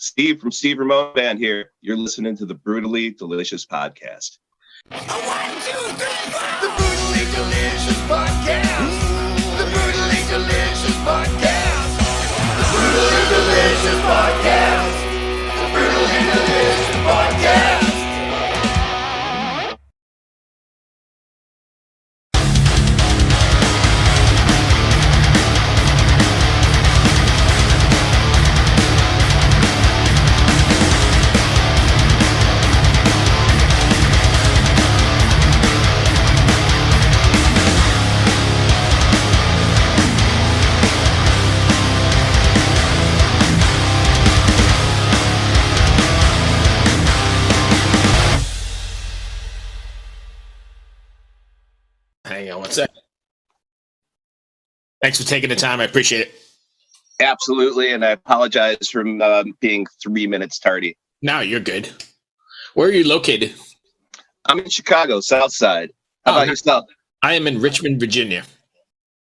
Steve from Steve Ramone Band here. You're listening to the Brutally Delicious Podcast. 1, 2, 3, 4. The Brutally Delicious Podcast. The Brutally Delicious Podcast. The Brutally Delicious Podcast. The Brutally Delicious Podcast. Hang on one sec. Thanks for taking the time. I appreciate it. Absolutely, and I apologize for being 3 minutes tardy. No, you're good. Where are you located? I'm in Chicago, South Side. How about yourself? I am in Richmond, Virginia.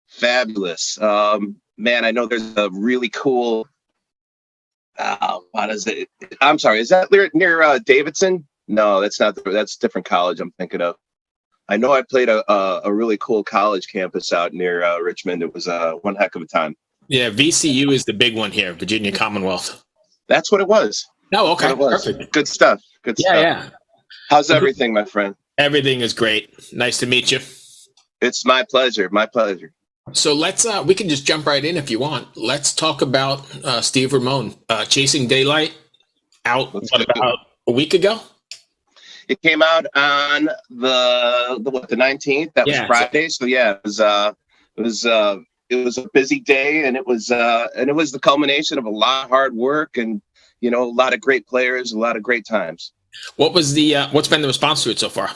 Fabulous. Man, I know there's a really cool... what is it? I'm sorry, is that near Davidson? No, that's not. That's a different college I'm thinking of. I know I played a really cool college campus out near Richmond. It was one heck of a time. Yeah, VCU is the big one here, Virginia Commonwealth. That's what it was. Oh, okay. Perfect. Good stuff. Good stuff. Yeah. How's everything, my friend? Everything is great. Nice to meet you. It's my pleasure. My pleasure. So let's we can just jump right in if you want. Let's talk about Steve Ramone, Chasing Daylight, out about a week ago. It came out on the 19th. That was Friday. So yeah, it was a busy day, and it was the culmination of a lot of hard work and a lot of great players, a lot of great times. What was what's been the response to it so far?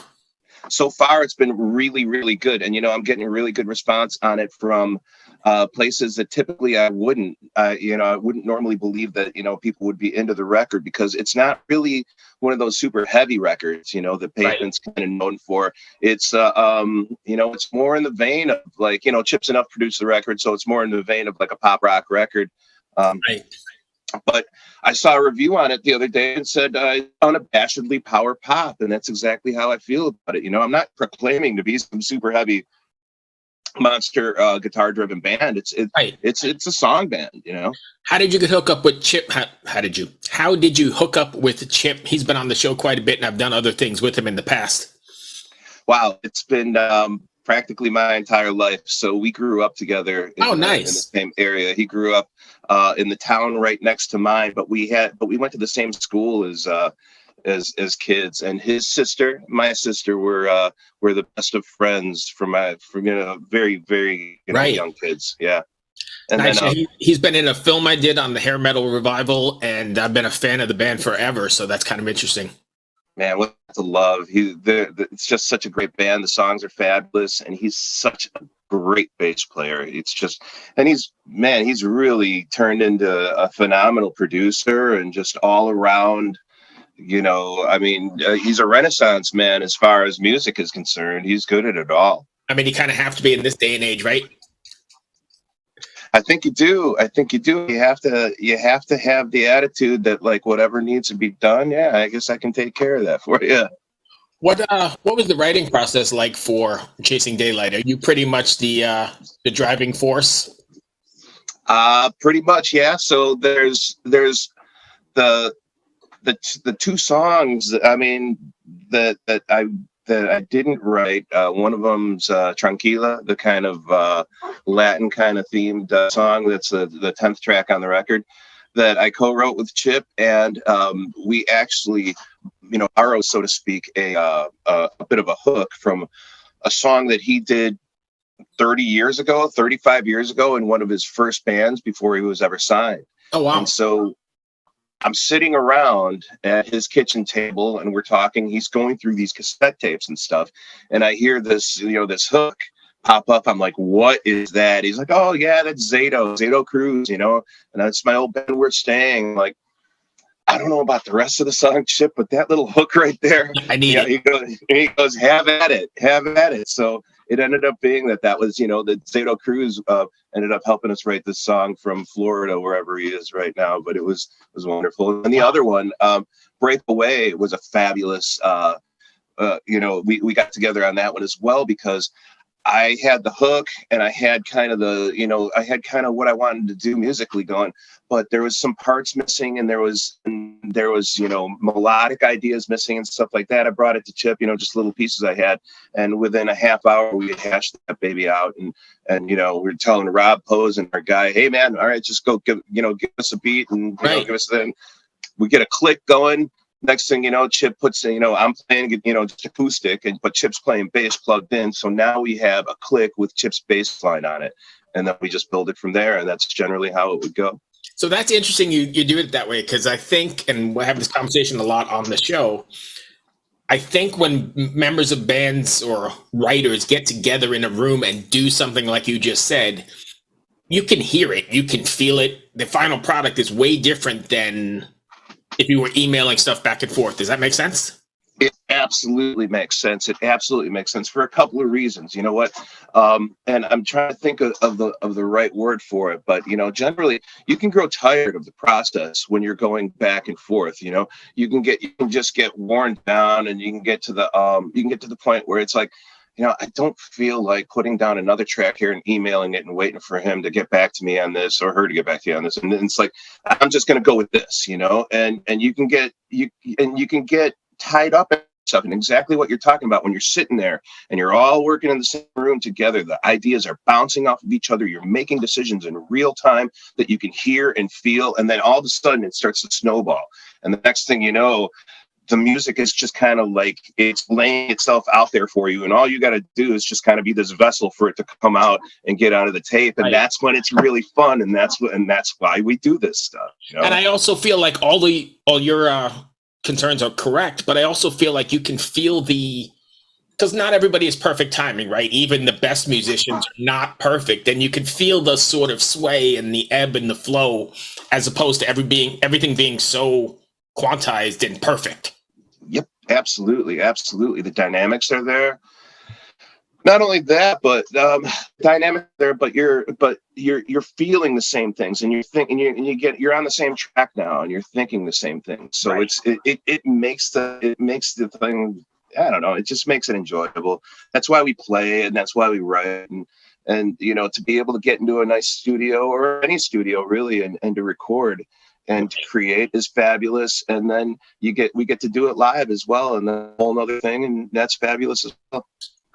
So far, it's been really, really good, and I'm getting a really good response on it from places that typically I wouldn't normally believe that people would be into the record, because it's not really one of those super heavy records that Pavement's kind of known for. It's it's more in the vein of like Chips Enough produced the record, so it's more in the vein of like a pop rock record. But I saw a review on it the other day and said unabashedly power pop, and that's exactly how I feel about it. I'm not proclaiming to be some super heavy monster guitar driven band. It's a song band. How did you get hook up with Chip? How did you hook up with Chip? He's been on the show quite a bit, and I've done other things with him in the past. Wow, it's been practically my entire life. So we grew up together in the same area. He grew up in the town right next to mine, but we went to the same school as kids. And his sister, my sister, were the best of friends from very, very young kids. Yeah. And nice. then he's been in a film I did on the hair metal revival, and I've been a fan of the band forever. So that's kind of interesting. Man, what to love. It's just such a great band. The songs are fabulous, and he's such a great bass player. It's just, and he's really turned into a phenomenal producer and just all around, he's a renaissance man as far as music is concerned. He's good at it all. I mean, you kind of have to be in this day and age, right? I think you do. You have to have the attitude that like whatever needs to be done. Yeah, I guess I can take care of that for you. What was the writing process like for Chasing Daylight? Are you pretty much the driving force? Pretty much, yeah. So there's the two songs. I mean that I didn't write. One of them's Tranquila, the kind of Latin kind of themed song. That's the 10th track on the record that I co-wrote with Chip, and we actually, borrowed, so to speak, a bit of a hook from a song that he did 35 years ago in one of his first bands before he was ever signed. Oh, wow. And so I'm sitting around at his kitchen table and we're talking. He's going through these cassette tapes and stuff. And I hear this, this hook pop up. I'm like, what is that? He's like, oh yeah, that's Zato Cruz, and that's my old band We're Staying. Like, I don't know about the rest of the song, Chip, but that little hook right there, I need it. He goes, have at it. So it ended up being that was, that Zato Cruz ended up helping us write this song from Florida, wherever he is right now. But it was wonderful. And the other one, Breakaway, was a fabulous. We got together on that one as well, because I had the hook and I had kind of what I wanted to do musically going, but there was some parts missing, and there was melodic ideas missing and stuff like that. I brought it to Chip, just little pieces I had, and within a half hour we hashed that baby out, and we were telling Rob Pose and our guy, hey man, all right, just go give us a beat, and give us, then we get a click going. Next thing you know, Chip puts, I'm playing, just acoustic, but Chip's playing bass plugged in. So now we have a click with Chip's bass line on it. And then we just build it from there. And that's generally how it would go. So that's interesting you do it that way, because I think, and we have this conversation a lot on the show, I think when members of bands or writers get together in a room and do something like you just said, you can hear it, you can feel it. The final product is way different than if you were emailing stuff back and forth. Does that make sense? It absolutely makes sense. It absolutely makes sense for a couple of reasons. You know what? And I'm trying to think of the right word for it. But, generally you can grow tired of the process when you're going back and forth. You can just get worn down, and you can get to the point where it's like, I don't feel like putting down another track here and emailing it and waiting for him to get back to me on this, or her to get back to you on this. And then it's like, I'm just going to go with this, and you can get tied up in stuff, and exactly what you're talking about when you're sitting there and you're all working in the same room together. The ideas are bouncing off of each other. You're making decisions in real time that you can hear and feel. And then all of a sudden it starts to snowball. And the next thing you know, the music is just kind of like it's laying itself out there for you, and all you got to do is just kind of be this vessel for it to come out and get onto the tape, and that's when it's really fun, and that's why we do this stuff. And I also feel like all your concerns are correct, but I also feel like you can feel because not everybody is perfect timing, right? Even the best musicians are not perfect, and you can feel the sort of sway and the ebb and the flow, as opposed to everything being so quantized and perfect. Yep, absolutely. The dynamics are there. Not only that, but dynamic there, but you're feeling the same things, and you're on the same track now, and you're thinking the same thing. So right. it makes the thing, I don't know, it just makes it enjoyable. That's why we play, and that's why we write, and to be able to get into a nice studio, or any studio really, and to record and to create is fabulous. And then we get to do it live as well, and a whole nother thing, and that's fabulous as well.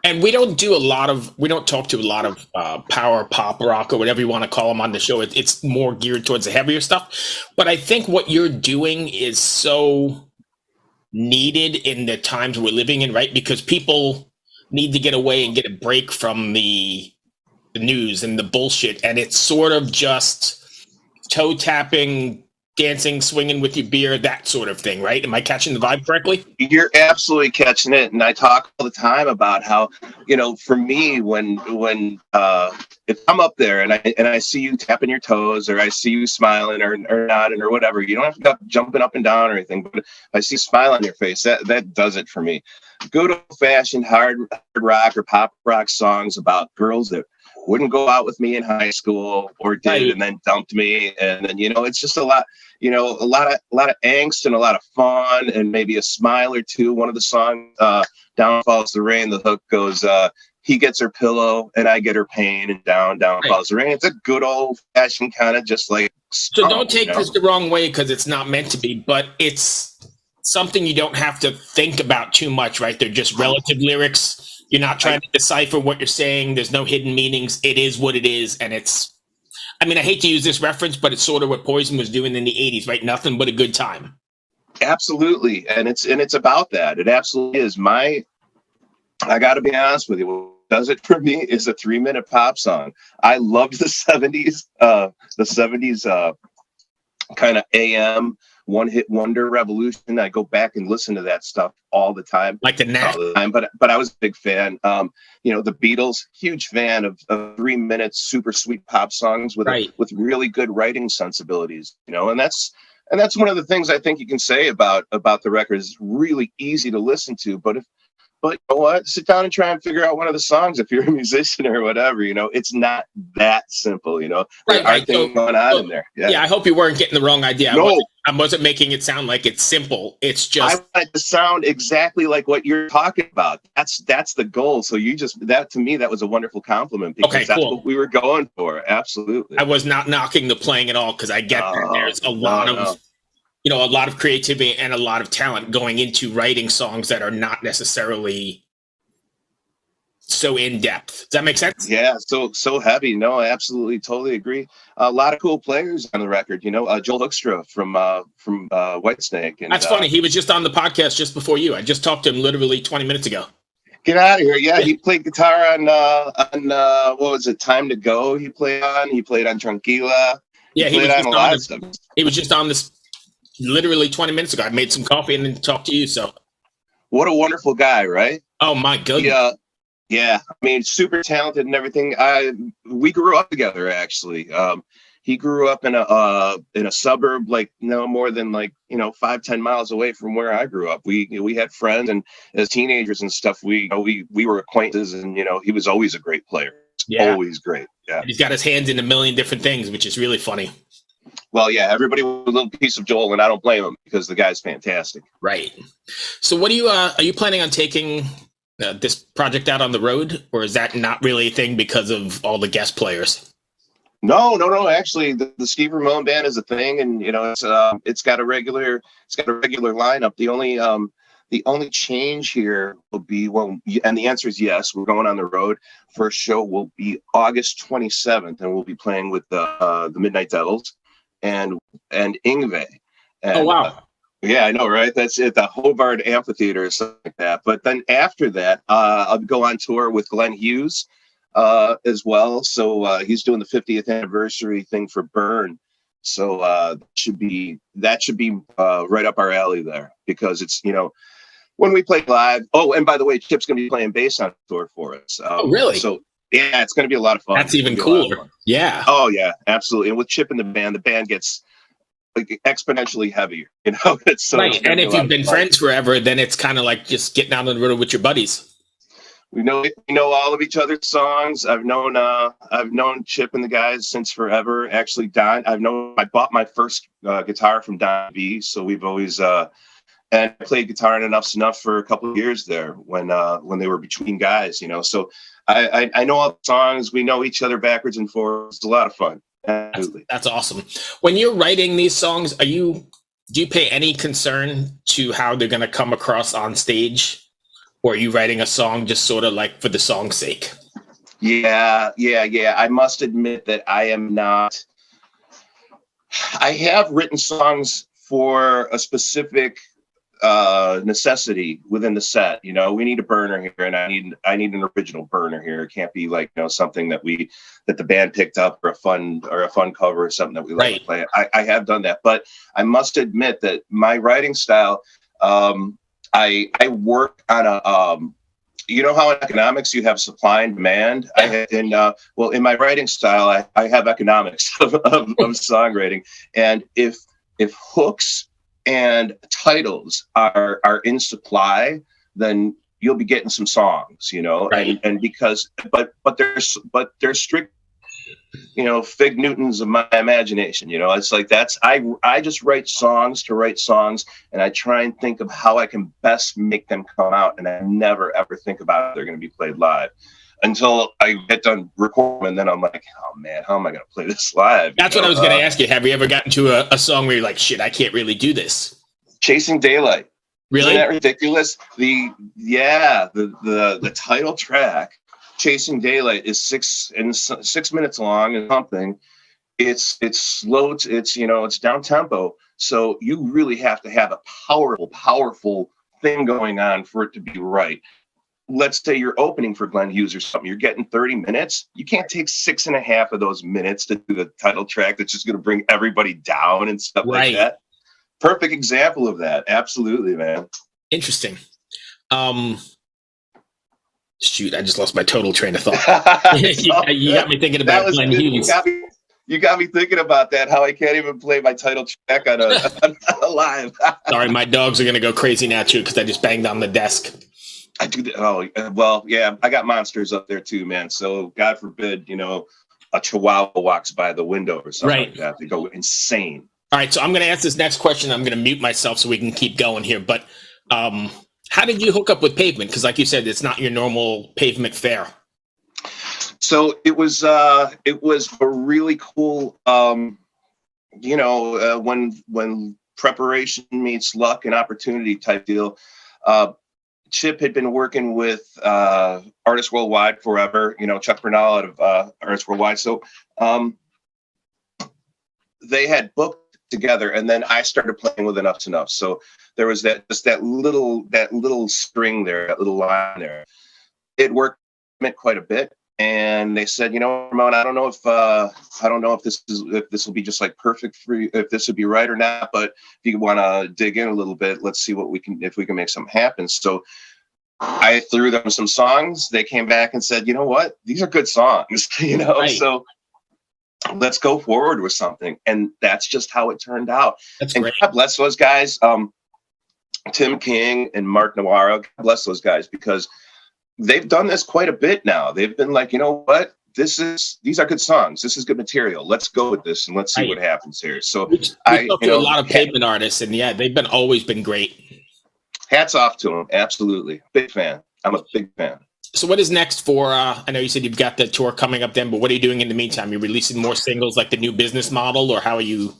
And we don't talk to a lot of power pop rock or whatever you want to call them on the show. It's more geared towards the heavier stuff. But I think what you're doing is so needed in the times we're living in, right? Because people need to get away and get a break from the news and the bullshit. And it's sort of just toe tapping, dancing, swinging with your beer, that sort of thing, right? Am I catching the vibe correctly? You're absolutely catching it. And I talk all the time about how, for me, when if I'm up there and I see you tapping your toes, or I see you smiling or nodding or whatever, you don't have to go jumping up and down or anything, but if I see a smile on your face, that does it for me. Good old fashioned hard rock or pop rock songs about girls that wouldn't go out with me in high school, or did, right, and then dumped me. And then, it's just a lot of angst and a lot of fun, and maybe a smile or two. One of the songs, Down Falls the Rain, the hook goes, he gets her pillow and I get her pain, and down falls the rain. It's a good old fashioned kind of just like. So don't take this the wrong way, because it's not meant to be, but it's something you don't have to think about too much, right? They're just relative lyrics. You're not trying to decipher what you're saying. There's no hidden meanings. It is what it is. And I hate to use this reference, but it's sort of what Poison was doing in the 80s, right? Nothing but a good time. Absolutely. And it's about that. It absolutely is. I got to be honest with you. What does it for me is a 3-minute pop song. I loved the 70s, kind of AM one-hit wonder revolution. I go back and listen to that stuff all the time. Like the Knack. But I was a big fan. The Beatles, huge fan of 3-minute super sweet pop songs with really good writing sensibilities. And that's one of the things I think you can say about the record. Is really easy to listen to, but But you know what? Sit down and try and figure out one of the songs if you're a musician or whatever. It's not that simple. There are Right. things going on in there. Yeah, I hope you weren't getting the wrong idea. No, I wasn't making it sound like it's simple. It's I just want it to sound exactly like what you're talking about. That's the goal. So that to me, that was a wonderful compliment because okay, that's cool. what we were going for. Absolutely. I was not knocking the playing at all because I get that there's a lot of a lot of creativity and a lot of talent going into writing songs that are not necessarily so in depth. Does that make sense? Yeah, so heavy. No, I absolutely, totally agree. A lot of cool players on the record. Joel Hoekstra from Whitesnake. And that's funny. He was just on the podcast just before you. I just talked to him literally 20 minutes ago. Get out of here! Yeah, he played guitar on what was it? Time to Go. He played on Tranquila. Yeah, he played on a lot of stuff. He was just on this literally 20 minutes ago. I made some coffee and then talked to you. So, what a wonderful guy, right? Oh my goodness. Yeah. Yeah, I mean, super talented and everything. We grew up together, actually. He grew up in a suburb, like no more than 5-10 miles away from where I grew up. We had friends, and as teenagers and stuff, we were acquaintances, and he was always a great player. Yeah. Always great. Yeah, he's got his hands in a million different things, which is really funny. Well, yeah, everybody with a little piece of Joel, and I don't blame him because the guy's fantastic. Right. So, what are you planning on taking this project out on the road, or is that not really a thing because of all the guest players? No. Actually, the Steve Ramone band is a thing, and it's got a regular lineup. The only change here will be and the answer is yes. We're going on the road. First show will be August 27th, and we'll be playing with the Midnight Devils and Yngwie. And, oh wow. Yeah, I know, right? That's at the Hobart Amphitheater or something like that. But then after that, I'll go on tour with Glenn Hughes as well. So he's doing the 50th anniversary thing for Burn. So that should be right up our alley there because it's when we play live. Oh, and by the way, Chip's going to be playing bass on tour for us. Oh, really? So yeah, it's going to be a lot of fun. That's even cooler. Yeah. Oh yeah, absolutely. And with Chip in the band gets exponentially heavier, it's so right. And if you've been friends forever, then it's kind of like just getting out on the road with your buddies. We know all of each other's songs. I've known Chip and the guys since forever. Actually, Don, I bought my first guitar from Don B. So we've always and I played guitar in Enough's Enough for a couple of years there when they were between guys. So I know all the songs. We know each other backwards and forwards. It's a lot of fun. That's awesome. When you're writing these songs, do you pay any concern to how they're going to come across on stage, or are you writing a song just sort of like for the song's sake? Yeah. I must admit that I am not. I have written songs for a specific necessity within the set. We need a burner here, and I need an original burner here. It can't be like something that the band picked up or a fun cover or something that we like to play. I have done that, but I must admit that my writing style, I work on a how in economics you have supply and demand. In my writing style, I have economics of songwriting, and if hooks and titles are in supply, then you'll be getting some songs, right. and because but there's strict Fig Newtons of my imagination. It's like I just write songs to write songs, and I try and think of how I can best make them come out, and I never ever think about if they're going to be played live until I get done recording, and then I'm like, oh man, how am I going to play this live? That's what I was going to ask you. Have you ever gotten to a song where you're like, shit, I can't really do this? Chasing Daylight. Really? Isn't that ridiculous? The title track, Chasing Daylight, is 6 minutes long and something. It's slow. It's down tempo. So you really have to have a powerful thing going on for it to be right. Let's say you're opening for Glenn Hughes or something. You're getting 30 minutes. You can't take 6.5 of those minutes to do the title track. That's just going to bring everybody down and stuff like that. Perfect example of that. Absolutely, man. Interesting. Shoot, I just lost my total train of thought. you got me thinking about Glenn Hughes. You got me thinking about that, how I can't even play my title track on a live. Sorry, my dogs are going to go crazy now, too, because I just banged on the desk. I do. Oh, well, yeah, I got monsters up there too, man. So God forbid, a chihuahua walks by the window or something Right. like that. They go insane. All right, so I'm going to ask this next question. I'm going to mute myself so we can keep going here. But um, how did you hook up with Pavement? Because, like you said, it's not your normal Pavement fare. So it was a really cool, when preparation meets luck and opportunity type deal. Chip had been working with Artists Worldwide forever, Chuck Bernal out of Artists Worldwide. So they had booked together, and then I started playing with Enough's Enough. So there was that little string there, that little line there. It worked quite a bit. And they said, Ramone, I don't know if this will be just like perfect for you, if this would be right or not. But if you want to dig in a little bit, let's see if we can make something happen. So I threw them some songs. They came back and said, you know what, these are good songs, Right. So let's go forward with something. And that's just how it turned out. That's and great. God bless those guys, Tim King and Mark Navarro. God bless those guys, because they've done this quite a bit now. They've been like, you know what? These are good songs. This is good material. Let's go with this and let's see what happens here. So we talked to a lot of Pavement artists, and yeah, they've always been great. Hats off to them. Absolutely. Big fan. I'm a big fan. So what is next for, I know you said you've got the tour coming up then, but what are you doing in the meantime? You're releasing more singles like the new business model, or how are you?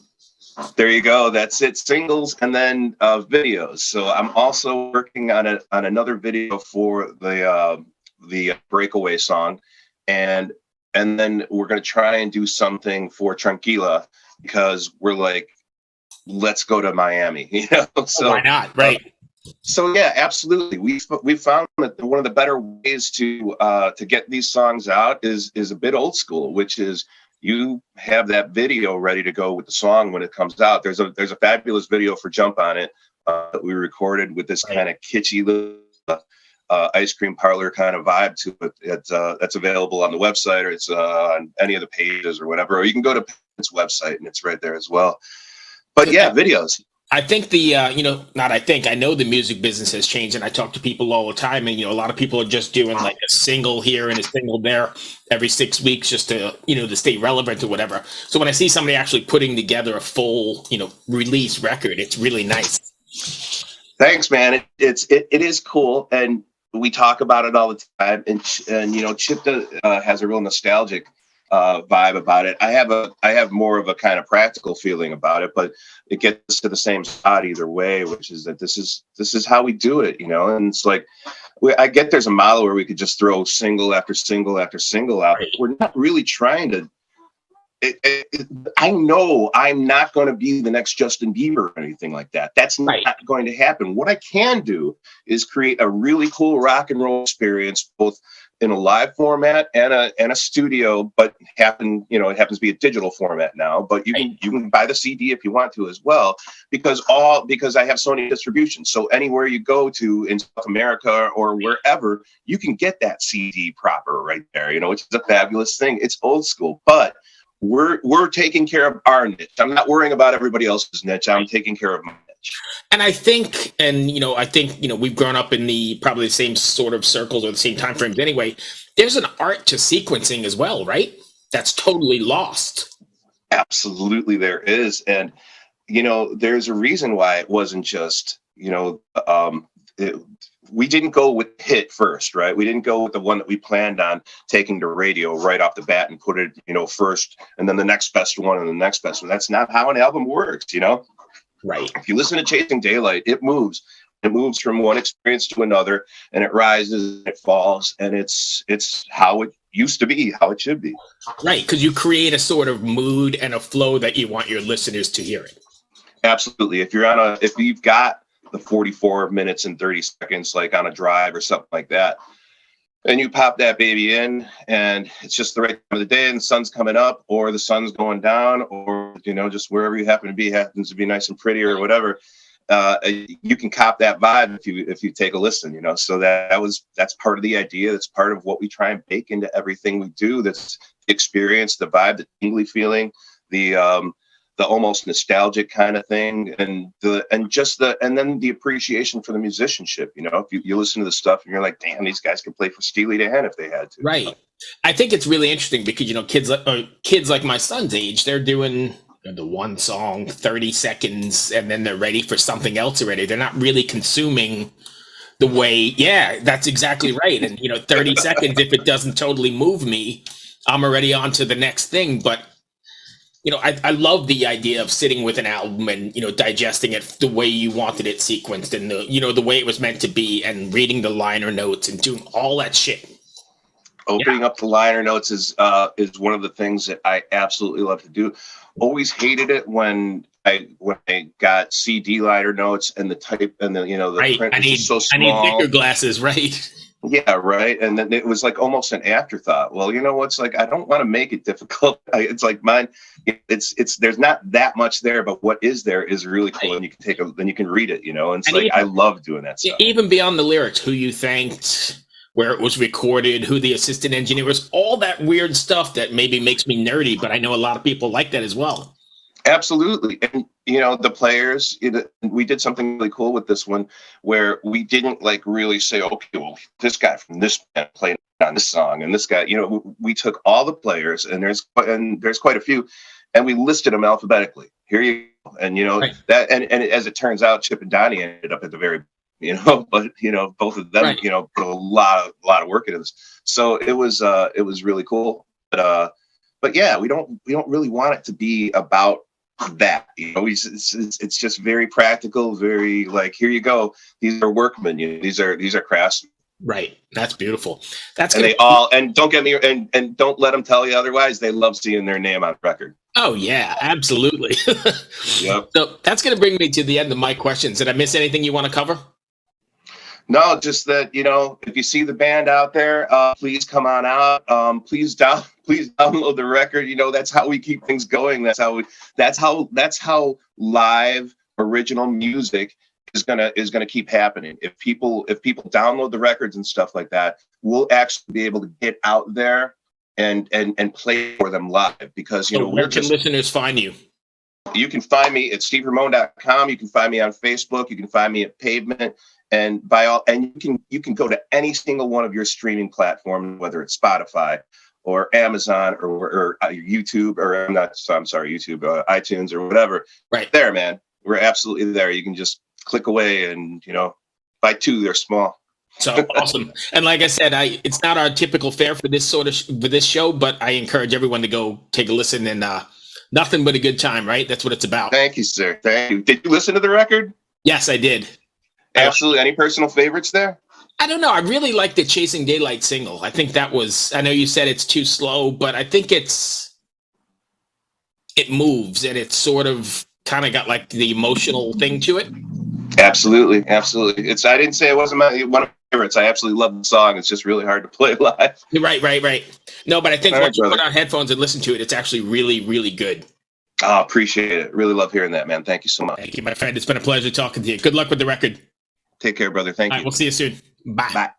There you go. That's it. Singles and then videos. So I'm also working on another video for the Breakaway song, and then we're going to try and do something for Tranquila, because we're like, let's go to Miami, So why not? Right. So yeah, absolutely. We found that one of the better ways to get these songs out is a bit old school, which is you have that video ready to go with the song when it comes out. There's a fabulous video for Jump On It that we recorded with this kind of kitschy little ice cream parlor kind of vibe to it. That's available on the website, or it's on any of the pages or whatever. Or you can go to its website and it's right there as well. But yeah, videos. I think I know the music business has changed, and I talk to people all the time, and a lot of people are just doing like a single here and a single there every 6 weeks just to to stay relevant or whatever. So when I see somebody actually putting together a full release record, it's really nice. Thanks, man. It is cool, and we talk about it all the time. And Chip has a real nostalgic vibe about it. I have more of a kind of practical feeling about it, but it gets to the same spot either way, which is that this is how we do it, and it's like I get there's a model where we could just throw single after single after single out. Right. We're not really trying to. I know I'm not going to be the next Justin Bieber or anything like that. That's not going to happen. What I can do is create a really cool rock and roll experience, both in a live format and a studio, but it happens to be a digital format now, but you can buy the CD if you want to as well, because I have Sony distribution. So anywhere you go to in South America or wherever, you can get that CD proper right there, which is a fabulous thing. It's old school, but we're taking care of our niche. I'm not worrying about everybody else's niche. I'm taking care of my niche. And I think we've grown up in probably the same sort of circles or the same time frames anyway. There's an art to sequencing as well, right? That's totally lost. Absolutely, there is. And there's a reason why it wasn't just we didn't go with hit first, right? We didn't go with the one that we planned on taking to radio right off the bat and put it, first, and then the next best one and the next best one. That's not how an album works, Right. If you listen to Chasing Daylight, it moves. It moves from one experience to another, and it rises, and it falls, and it's how it used to be, how it should be. Right, because you create a sort of mood and a flow that you want your listeners to hear it. Absolutely. If you've got the 44 minutes and 30 seconds, like on a drive or something like that, and you pop that baby in, and it's just the right time of the day, and the sun's coming up, or the sun's going down, or just wherever you happen to be happens to be nice and pretty or whatever. You can cop that vibe if you take a listen. So that's part of the idea. That's part of what we try and bake into everything we do. That's the experience, the vibe, the tingly feeling, the the almost nostalgic kind of thing, and then the appreciation for the musicianship. You know, if you listen to the stuff and you're like, damn, these guys could play for Steely Dan if they had to. Right. I think it's really interesting because, you know, kids like my son's age, they're doing the one song, 30 seconds, and then they're ready for something else already. They're not really consuming the way, yeah, that's exactly right. And, you know, 30 seconds, if it doesn't totally move me, I'm already on to the next thing. But, you know, I love the idea of sitting with an album and, you know, digesting it the way you wanted it sequenced and, the way it was meant to be, and reading the liner notes and doing all that shit. Opening up the liner notes is one of the things that I absolutely love to do. Always hated it when I got CD liner notes and the type and the right. print was just so small. I need bigger glasses, right? Yeah, right. And then it was like almost an afterthought. Well, you know what's like, I don't want to make it difficult. It's like mine. It's there's not that much there, but what is there is really cool, and you can then you can read it. You know, and it's like I love doing that stuff. Even beyond the lyrics, who you thanked, where it was recorded, who the assistant engineer was, all that weird stuff that maybe makes me nerdy, but I know a lot of people like that as well. Absolutely. And, you know, the players, we did something really cool with this one where we didn't like really say, okay, well, this guy from this band played on this song and this guy, you know, we took all the players, and there's quite a few, and we listed them alphabetically. Here you go. And, you know, right. That, and as it turns out, Chip and Donnie ended up at the very, you know, but, you know, both of them, right. You know, put a lot of work into this. So it was really cool. But yeah, we don't really want it to be about that, you know. It's just very practical, very like, here you go. These are workmen. You know, these are craftsmen. Right. That's beautiful. That's and and don't get me and don't let them tell you otherwise. They love seeing their name on record. Oh yeah, absolutely. Yep. So that's going to bring me to the end of my questions. Did I miss anything you want to cover? No, just that, you know, if you see the band out there, please come on out. Please download the record. You know, that's how we keep things going. That's how live original music is gonna keep happening. If people download the records and stuff like that, we'll actually be able to get out there and play for them live, because, you know, where can listeners find you? You can find me at steveramone.com. You can find me on Facebook. You can find me at Pavement. And you can go to any single one of your streaming platforms, whether it's Spotify or Amazon or YouTube, or YouTube, iTunes or whatever. Right there, man. We're absolutely there. You can just click away, and, you know, buy two. They're small. So awesome. And like I said, it's not our typical fare for this for this show, but I encourage everyone to go take a listen, and nothing but a good time, right? That's what it's about. Thank you, sir. Thank you. Did you listen to the record? Yes, I did. Absolutely. Any personal favorites there? I don't know. I really like the Chasing Daylight single. I think that was, I know you said it's too slow, but I think it moves, and it's sort of kind of got like the emotional thing to it. Absolutely. Absolutely. I didn't say it wasn't one of my favorites. I absolutely love the song. It's just really hard to play live. Right. No, but I think once you put on headphones and listen to it, it's actually really, really good. Oh, appreciate it. Really love hearing that, man. Thank you so much. Thank you, my friend. It's been a pleasure talking to you. Good luck with the record. Take care, brother. Thank you. We'll see you soon. Bye. Bye.